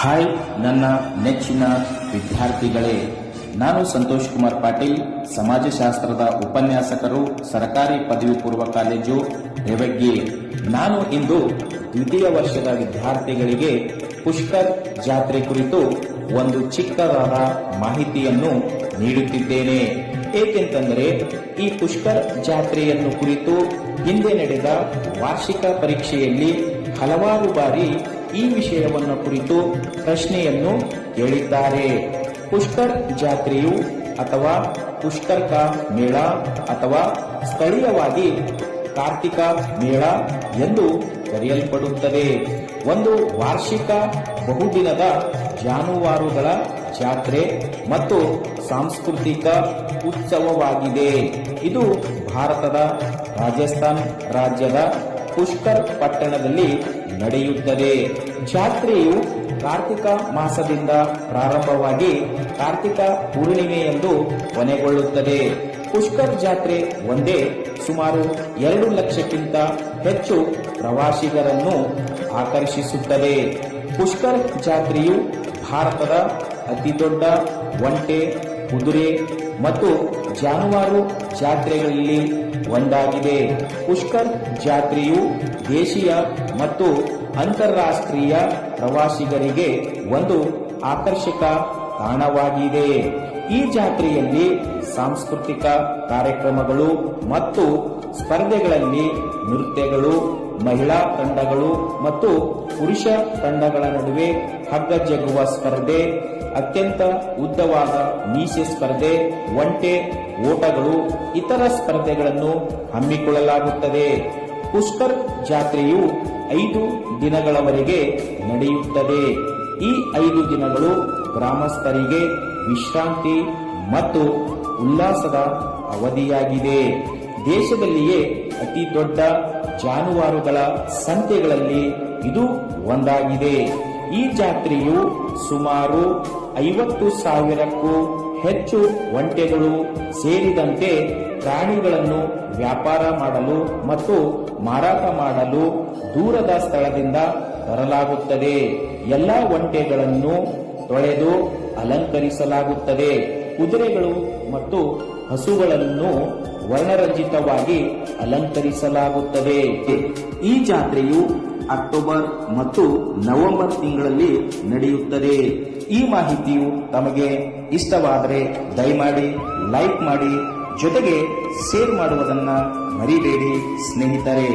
Hi ನನ್ನ ನೆಚ್ಚಿನ ವಿದ್ಯಾರ್ಥಿಗಳೇ, ನಾನು ಸಂತೋಷ್ ಕುಮಾರ್ ಪಾಟೀಲ್, ಸಮಾಜಶಾಸ್ತ್ರದ ಉಪನ್ಯಾಸಕರು, ಸರ್ಕಾರಿ ಪದವಿ ಪೂರ್ವ ಕಾಲೇಜು ರೇವಗ್ಗಿ. ನಾನು ಇಂದು ದ್ವಿತೀಯ ವರ್ಷದ ವಿದ್ಯಾರ್ಥಿಗಳಿಗೆ ಪುಷ್ಕರ್ ಜಾತ್ರೆ ಕುರಿತು ಒಂದು ಚಿಕ್ಕದಾದ ಮಾಹಿತಿಯನ್ನು ನೀಡುತ್ತಿದ್ದೇನೆ. ಏಕೆಂತಂದರೆ ಈ ಪುಷ್ಕರ್ ಜಾತ್ರೆಯನ್ನು ಕುರಿತು ಹಿಂದೆ ನಡೆದ ವಾರ್ಷಿಕ ಪರೀಕ್ಷೆಯಲ್ಲಿ ಹಲವಾರು ಬಾರಿ ಈ ವಿಷಯವನ್ನು ಕುರಿತು ಪ್ರಶ್ನೆಯನ್ನು ಕೇಳಿದ್ದಾರೆ. ಪುಷ್ಕರ್ ಜಾತ್ರೆಯು ಅಥವಾ ಪುಷ್ಕರ್ ಕಾ ಮೇಳ ಅಥವಾ ಸ್ಥಳೀಯವಾಗಿ ಕಾರ್ತಿಕ ಮೇಳ ಎಂದು ಕರೆಯಲ್ಪಡುತ್ತದೆ. ಒಂದು ವಾರ್ಷಿಕ ಬಹುದಿನದ ಜಾನುವಾರುಗಳ ಜಾತ್ರೆ ಮತ್ತು ಸಾಂಸ್ಕೃತಿಕ ಉತ್ಸವವಾಗಿದೆ. ಇದು ಭಾರತದ ರಾಜಸ್ಥಾನ್ ರಾಜ್ಯದ ಪುಷ್ಕರ್ ಪಟ್ಟಣದಲ್ಲಿ ನಡೆಯುತ್ತದೆ. ಜಾತ್ರೆಯು ಕಾರ್ತಿಕ ಮಾಸದಿಂದ ಪ್ರಾರಂಭವಾಗಿ ಕಾರ್ತಿಕ ಪೂರ್ಣಿಮೆಯಂದು ಕೊನೆಗೊಳ್ಳುತ್ತದೆ. ಪುಷ್ಕರ್ ಜಾತ್ರೆ ಒಂದೇ ಸುಮಾರು 2 ಲಕ್ಷಕ್ಕಿಂತ ಹೆಚ್ಚು ಪ್ರವಾಸಿಗರನ್ನು ಆಕರ್ಷಿಸುತ್ತದೆ. ಪುಷ್ಕರ್ ಜಾತ್ರೆಯು ಭಾರತದ ಅತಿದೊಡ್ಡ ಒಂಟೆ, ಕುದುರೆ ಮತ್ತು ಜಾನುವಾರು ಜಾತ್ರೆಗಳಲ್ಲಿ ಒಂದಾಗಿದೆ. ಪುಷ್ಕರ್ ಜಾತ್ರೆಯು ದೇಶೀಯ ಮತ್ತು ಅಂತಾರಾಷ್ಟ್ರೀಯ ಪ್ರವಾಸಿಗರಿಗೆ ಒಂದು ಆಕರ್ಷಕ ತಾಣವಾಗಿದೆ. ಈ ಜಾತ್ರೆಯಲ್ಲಿ ಸಾಂಸ್ಕೃತಿಕ ಕಾರ್ಯಕ್ರಮಗಳು ಮತ್ತು ಸ್ಪರ್ಧೆಗಳಲ್ಲಿ ನೃತ್ಯಗಳು, ಮಹಿಳಾ ತಂಡಗಳು ಮತ್ತು ಪುರುಷ ತಂಡಗಳ ನಡುವೆ ಹಗ್ಗ ಜಗ್ಗುವ ಸ್ಪರ್ಧೆ, ಅತ್ಯಂತ ಉದ್ದವಾದ ಮೀಸೆ ಸ್ಪರ್ಧೆ, ಒಂಟೆ ಓಟಗಳು, ಇತರ ಸ್ಪರ್ಧೆಗಳನ್ನು ಹಮ್ಮಿಕೊಳ್ಳಲಾಗುತ್ತದೆ. ಪುಷ್ಕರ್ ಜಾತ್ರೆಯು 5 ದಿನಗಳವರೆಗೆ ನಡೆಯುತ್ತದೆ. ಈ 5 ದಿನಗಳು ಗ್ರಾಮಸ್ಥರಿಗೆ ವಿಶ್ರಾಂತಿ ಮತ್ತು ಉಲ್ಲಾಸದ ಅವಧಿಯಾಗಿದೆ. ದೇಶದಲ್ಲಿಯೇ ಅತಿ ದೊಡ್ಡ ಜಾನುವಾರುಗಳ ಸಂತೆಗಳಲ್ಲಿ ಇದು ಒಂದಾಗಿದೆ. ಈ ಜಾತ್ರೆಯು ಸುಮಾರು 50,000ಕ್ಕೂ ಹೆಚ್ಚು ಒಂಟೆಗಳು ಸೇರಿದಂತೆ ಪ್ರಾಣಿಗಳನ್ನು ವ್ಯಾಪಾರ ಮಾಡಲು ಮತ್ತು ಮಾರಾಟ ಮಾಡಲು ದೂರದ ಸ್ಥಳದಿಂದ ತರಲಾಗುತ್ತದೆ. ಎಲ್ಲಾ ಒಂಟೆಗಳನ್ನು ತೊಳೆದು ಅಲಂಕರಿಸಲಾಗುತ್ತದೆ. ಕುದುರೆಗಳು ಮತ್ತು ಹಸುಗಳನ್ನು ವರ್ಣರಂಜಿತವಾಗಿ ಅಲಂಕರಿಸಲಾಗುತ್ತದೆ. ಈ ಜಾತ್ರೆಯು ಅಕ್ಟೋಬರ್ ಮತ್ತು ನವೆಂಬರ್ ತಿಂಗಳಲ್ಲಿ ನಡೆಯುತ್ತದೆ. ಈ ಮಾಹಿತಿಯು ತಮಗೆ ಇಷ್ಟವಾದರೆ ದಯಮಾಡಿ ಲೈಕ್ ಮಾಡಿ, ಜೊತೆಗೆ ಶೇರ್ ಮಾಡುವುದನ್ನು ಮರಿಬೇಡಿ ಸ್ನೇಹಿತರೆ.